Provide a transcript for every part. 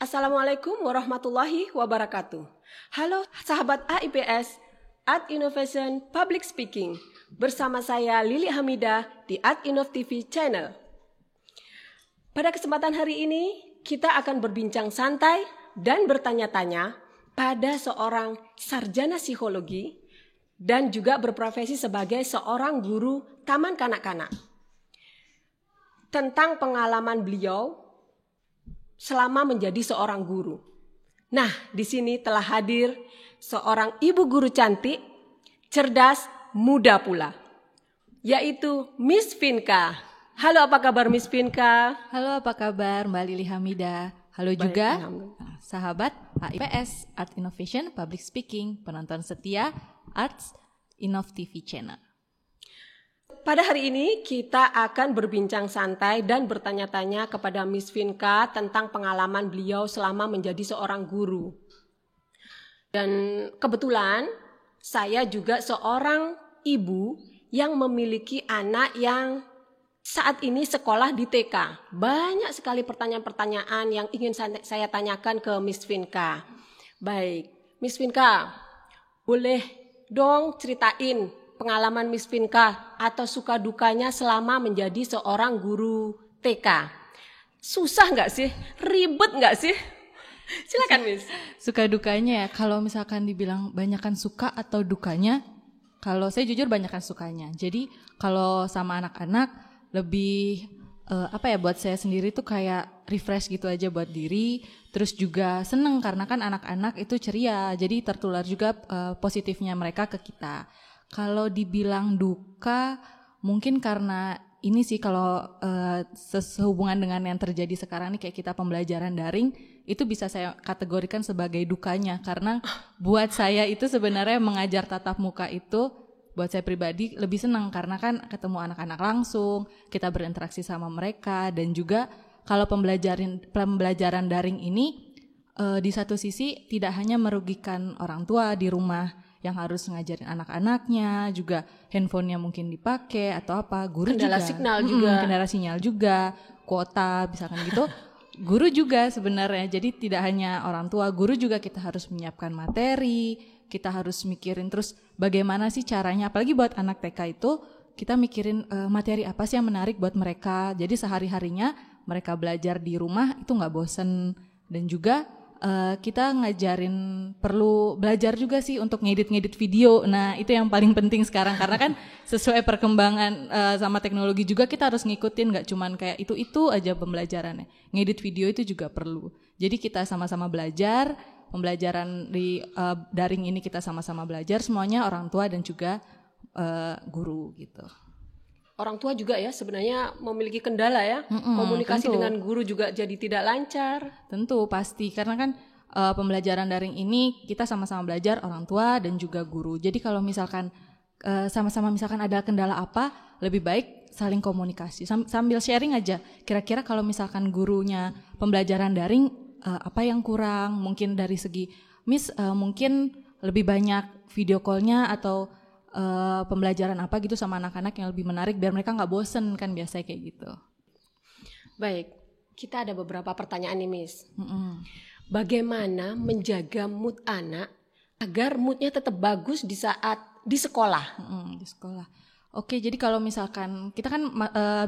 Assalamualaikum warahmatullahi wabarakatuh. Halo sahabat AIPS, Art Innovation Public Speaking. Bersama saya Lili Hamidah di Art Innov TV Channel. Pada kesempatan hari ini, kita akan berbincang santai dan bertanya-tanya pada seorang sarjana psikologi dan juga berprofesi sebagai seorang guru taman kanak-kanak. Tentang pengalaman beliau selama menjadi seorang guru. Nah, di sini telah hadir seorang ibu guru cantik, cerdas, muda pula, yaitu Miss Vinka. Halo, apa kabar Miss Vinka? Halo, apa kabar Mbak Lili Hamidah? Halo. Baik, juga sahabat AIPS, Art Innovation Public Speaking, penonton setia Arts Innov TV Channel. Pada hari ini kita akan berbincang santai dan bertanya-tanya kepada Miss Vinka tentang pengalaman beliau selama menjadi seorang guru. Dan kebetulan saya juga seorang ibu yang memiliki anak yang saat ini sekolah di TK. Banyak sekali pertanyaan-pertanyaan yang ingin saya tanyakan ke Miss Vinka. Baik, Miss Vinka, boleh dong ceritain pengalaman Miss Vinka atau suka dukanya selama menjadi seorang guru TK. Susah nggak sih? Ribet nggak sih? Silakan Miss. Suka dukanya ya, kalau misalkan dibilang banyakan suka atau dukanya, kalau saya jujur banyakan sukanya. Jadi kalau sama anak-anak lebih buat saya sendiri tuh kayak refresh gitu aja buat diri. Terus juga seneng karena kan anak-anak itu ceria, jadi tertular juga positifnya mereka ke kita. Kalau dibilang duka, mungkin karena ini sih kalau sehubungan dengan yang terjadi sekarang nih kayak kita pembelajaran daring, itu bisa saya kategorikan sebagai dukanya. Karena buat saya itu sebenarnya mengajar tatap muka itu, buat saya pribadi lebih senang karena kan ketemu anak-anak langsung, kita berinteraksi sama mereka, dan juga kalau pembelajaran daring ini di satu sisi tidak hanya merugikan orang tua di rumah, yang harus ngajarin anak-anaknya, juga handphonenya mungkin dipakai atau apa, guru kendala juga kendala sinyal juga, kuota misalkan gitu. Guru juga sebenarnya, jadi tidak hanya orang tua, guru juga kita harus menyiapkan materi, kita harus mikirin terus bagaimana sih caranya, apalagi buat anak TK itu kita mikirin materi apa sih yang menarik buat mereka, jadi sehari-harinya mereka belajar di rumah itu nggak bosen. Dan juga kita ngajarin perlu belajar juga sih untuk ngedit video. Nah itu yang paling penting sekarang karena kan sesuai perkembangan sama teknologi juga kita harus ngikutin, gak cuman kayak itu aja pembelajarannya, ngedit video itu juga perlu. Jadi kita sama-sama belajar, pembelajaran di daring ini kita sama-sama belajar semuanya, orang tua dan juga guru gitu. Orang tua juga ya sebenarnya memiliki kendala ya, komunikasi tentu. Dengan guru juga jadi tidak lancar. Tentu pasti karena kan pembelajaran daring ini kita sama-sama belajar, orang tua dan juga guru. Jadi kalau misalkan sama-sama misalkan ada kendala apa, lebih baik saling komunikasi sambil sharing aja. Kira-kira kalau misalkan gurunya pembelajaran daring apa yang kurang, mungkin dari segi Miss mungkin lebih banyak video call-nya atau pembelajaran apa gitu sama anak-anak yang lebih menarik biar mereka nggak bosen kan biasanya kayak gitu. Baik, kita ada beberapa pertanyaan nih Miss. Bagaimana menjaga mood anak agar moodnya tetap bagus di saat di sekolah? Di sekolah. Oke, jadi kalau misalkan kita kan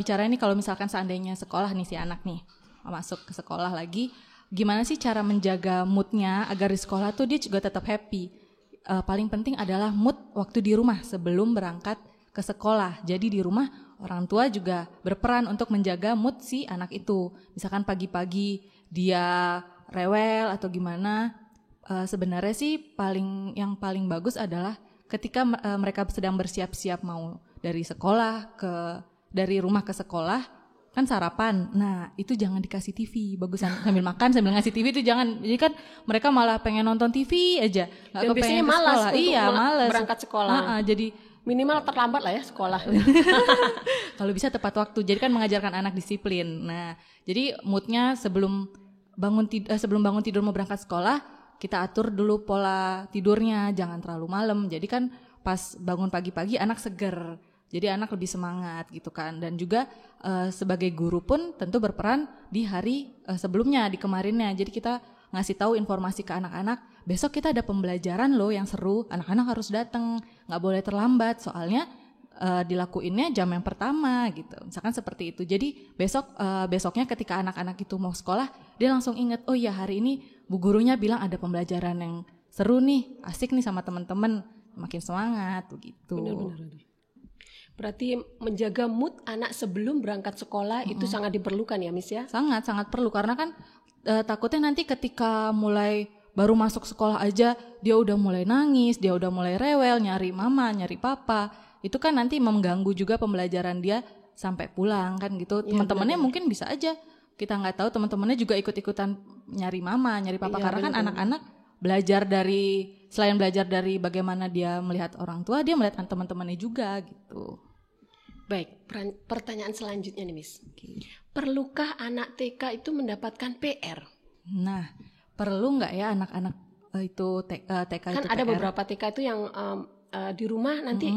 bicara ini kalau misalkan seandainya sekolah nih si anak nih masuk ke sekolah lagi, gimana sih cara menjaga moodnya agar di sekolah tuh dia juga tetap happy? Paling penting adalah mood waktu di rumah sebelum berangkat ke sekolah. Jadi di rumah orang tua juga berperan untuk menjaga mood si anak itu. Misalkan pagi-pagi dia rewel atau gimana, sebenarnya sih yang paling bagus adalah ketika mereka sedang bersiap-siap mau dari rumah ke sekolah, kan sarapan. Nah, itu jangan dikasih TV. Bagusan sambil makan sambil ngasih TV itu jangan. Jadi kan mereka malah pengen nonton TV aja. Dan biasanya malas untuk malas berangkat sekolah. Jadi minimal terlambat lah ya sekolah. Kalau bisa tepat waktu. Jadi kan mengajarkan anak disiplin. Nah, jadi moodnya sebelum bangun tidur mau berangkat sekolah, kita atur dulu pola tidurnya, jangan terlalu malam. Jadi kan pas bangun pagi-pagi anak seger. Jadi anak lebih semangat gitu kan. Dan juga sebagai guru pun tentu berperan di hari sebelumnya, di kemarinnya. Jadi kita ngasih tahu informasi ke anak-anak, besok kita ada pembelajaran loh yang seru, anak-anak harus datang, nggak boleh terlambat, soalnya dilakuinnya jam yang pertama gitu, misalkan seperti itu. Jadi besoknya ketika anak-anak itu mau sekolah, dia langsung ingat, oh iya hari ini bu gurunya bilang ada pembelajaran yang seru nih, asik nih sama teman-teman, makin semangat begitu. Benar-benar. Berarti menjaga mood anak sebelum berangkat sekolah itu sangat diperlukan ya Miss ya? Sangat perlu, karena kan takutnya nanti ketika mulai baru masuk sekolah aja dia udah mulai nangis, dia udah mulai rewel, nyari mama, nyari papa. Itu kan nanti mengganggu juga pembelajaran dia sampai pulang kan gitu. Teman-temannya mungkin bisa aja, kita nggak tahu, teman-temannya juga ikut-ikutan nyari mama, nyari papa, karena kan anak-anak selain belajar dari bagaimana dia melihat orang tua, dia melihat teman-temannya juga gitu. Baik, pertanyaan selanjutnya nih Miss. Perlukah anak TK itu mendapatkan PR? Nah, perlu nggak ya anak-anak itu TK kan itu ada PR? Beberapa TK itu yang di rumah nanti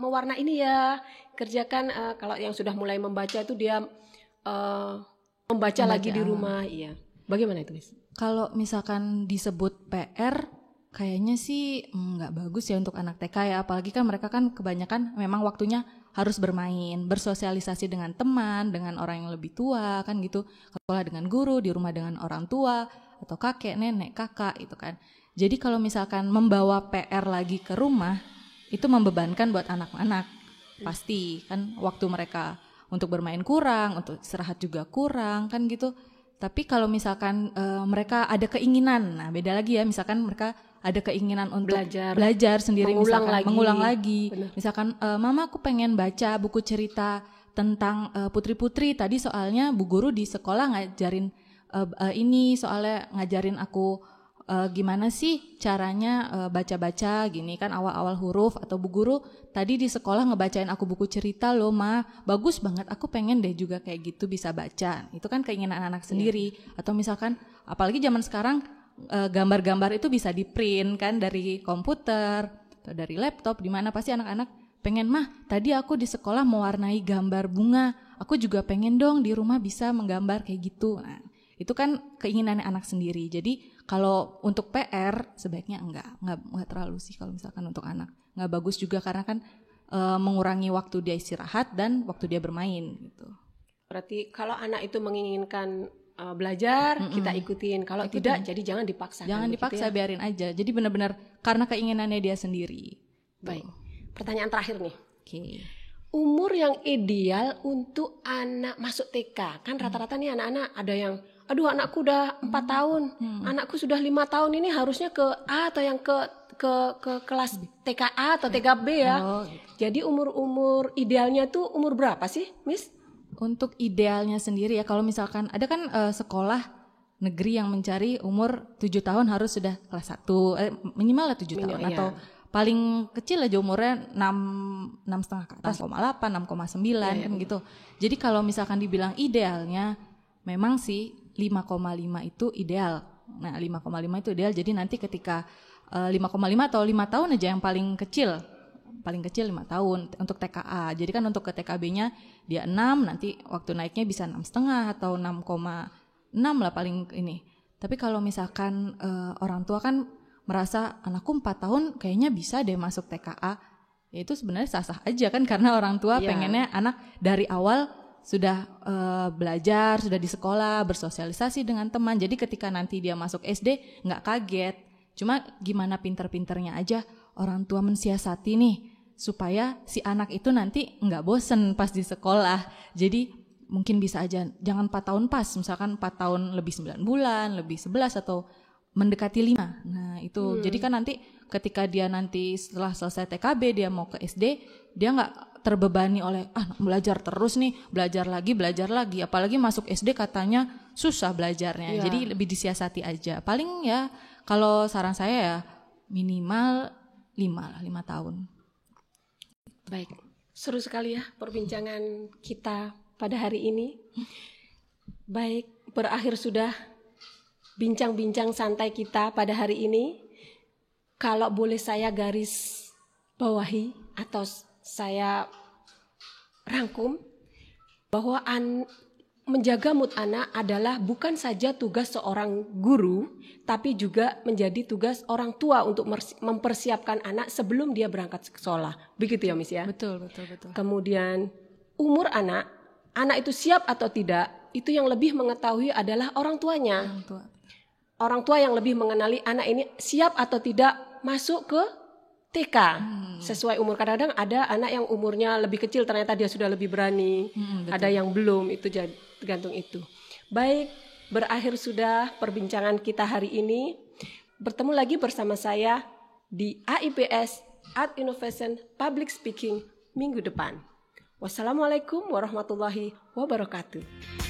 mewarna ini ya, kerjakan kalau yang sudah mulai membaca itu dia membaca lagi di rumah. Iya. Bagaimana itu Miss? Kalau misalkan disebut PR, kayaknya sih nggak bagus ya untuk anak TK ya, apalagi kan mereka kan kebanyakan memang waktunya harus bermain, bersosialisasi dengan teman, dengan orang yang lebih tua kan gitu, sekolah dengan guru, di rumah dengan orang tua atau kakek, nenek, kakak itu kan. Jadi kalau misalkan membawa PR lagi ke rumah, itu membebankan buat anak-anak. Pasti kan waktu mereka untuk bermain kurang, untuk istirahat juga kurang kan gitu. Tapi kalau misalkan mereka ada keinginan, nah beda lagi ya, misalkan mereka ada keinginan untuk belajar sendiri, mengulang lagi. Bener. Misalkan mama aku pengen baca buku cerita tentang putri-putri, tadi soalnya bu guru di sekolah ngajarin ini, soalnya ngajarin aku gimana sih caranya baca-baca gini kan, awal-awal huruf, atau bu guru tadi di sekolah ngebacain aku buku cerita loh ma, bagus banget, aku pengen deh juga kayak gitu bisa baca. Itu kan keinginan anak sendiri. Atau misalkan apalagi zaman sekarang gambar-gambar itu bisa di print kan dari komputer atau dari laptop, dimana pasti anak-anak pengen, mah tadi aku di sekolah mewarnai gambar bunga, aku juga pengen dong di rumah bisa menggambar kayak gitu. Nah, itu kan keinginan anak sendiri. Jadi kalau untuk PR sebaiknya enggak terlalu sih kalau misalkan untuk anak. Enggak bagus juga karena kan mengurangi waktu dia istirahat dan waktu dia bermain gitu. Berarti kalau anak itu menginginkan belajar, kita ikutin. Kalau tidak, jadi jangan dipaksakan. Jangan dipaksa, ya? Biarin aja. Jadi benar-benar karena keinginannya dia sendiri. Baik. Pertanyaan terakhir nih. Oke. Umur yang ideal untuk anak masuk TK. Kan rata-rata nih anak-anak ada yang, aduh anakku udah 4 tahun, anakku sudah 5 tahun, ini harusnya ke A atau yang ke kelas TKA atau TKB ya. Jadi umur idealnya tuh umur berapa sih, Miss? Untuk idealnya sendiri ya, kalau misalkan ada kan sekolah negeri yang mencari umur 7 tahun harus sudah kelas 1, minimal lah 7 tahun iya. Atau paling kecil aja umurnya 6,5 ke atas, 6,8, 6,9 kan gitu. Jadi kalau misalkan dibilang idealnya, memang sih 5,5 itu ideal. Nah 5,5 itu ideal, jadi nanti ketika 5,5 atau 5 tahun aja yang paling kecil 5 tahun untuk TKA. Jadi kan untuk ke TKB-nya dia 6, nanti waktu naiknya bisa 6,5 atau 6,6 lah paling ini. Tapi kalau misalkan orang tua kan merasa anakku 4 tahun kayaknya bisa deh masuk TKA, ya itu sebenarnya sah-sah aja kan, karena orang tua pengennya anak dari awal sudah belajar, sudah di sekolah, bersosialisasi dengan teman. Jadi ketika nanti dia masuk SD nggak kaget. Cuma gimana pinter-pinternya aja orang tua mensiasati nih supaya si anak itu nanti nggak bosen pas di sekolah. Jadi mungkin bisa aja jangan 4 tahun pas, misalkan 4 tahun lebih 9 bulan, lebih 11 atau mendekati 5. Nah itu jadi kan nanti ketika dia nanti setelah selesai TKB dia mau ke SD, dia nggak terbebani oleh belajar terus nih, belajar lagi, apalagi masuk SD katanya susah belajarnya. Jadi lebih disiasati aja. Paling ya kalau saran saya ya minimal 5 tahun. Baik, seru sekali ya perbincangan kita pada hari ini. Baik, berakhir sudah bincang-bincang santai kita pada hari ini. Kalau boleh saya garis bawahi atau saya rangkum bahwa menjaga mood anak adalah bukan saja tugas seorang guru, tapi juga menjadi tugas orang tua untuk mempersiapkan anak sebelum dia berangkat ke sekolah. Begitu ya, Miss ya? Betul. Kemudian umur anak itu siap atau tidak, itu yang lebih mengetahui adalah orang tuanya. Orang tua yang lebih mengenali anak ini siap atau tidak masuk ke TK sesuai umur. Kadang-kadang ada anak yang umurnya lebih kecil ternyata dia sudah lebih berani, ada yang belum, itu tergantung itu. Baik, berakhir sudah perbincangan kita hari ini. Bertemu lagi bersama saya di AIPS Art Innovation Public Speaking minggu depan. Wassalamualaikum warahmatullahi wabarakatuh.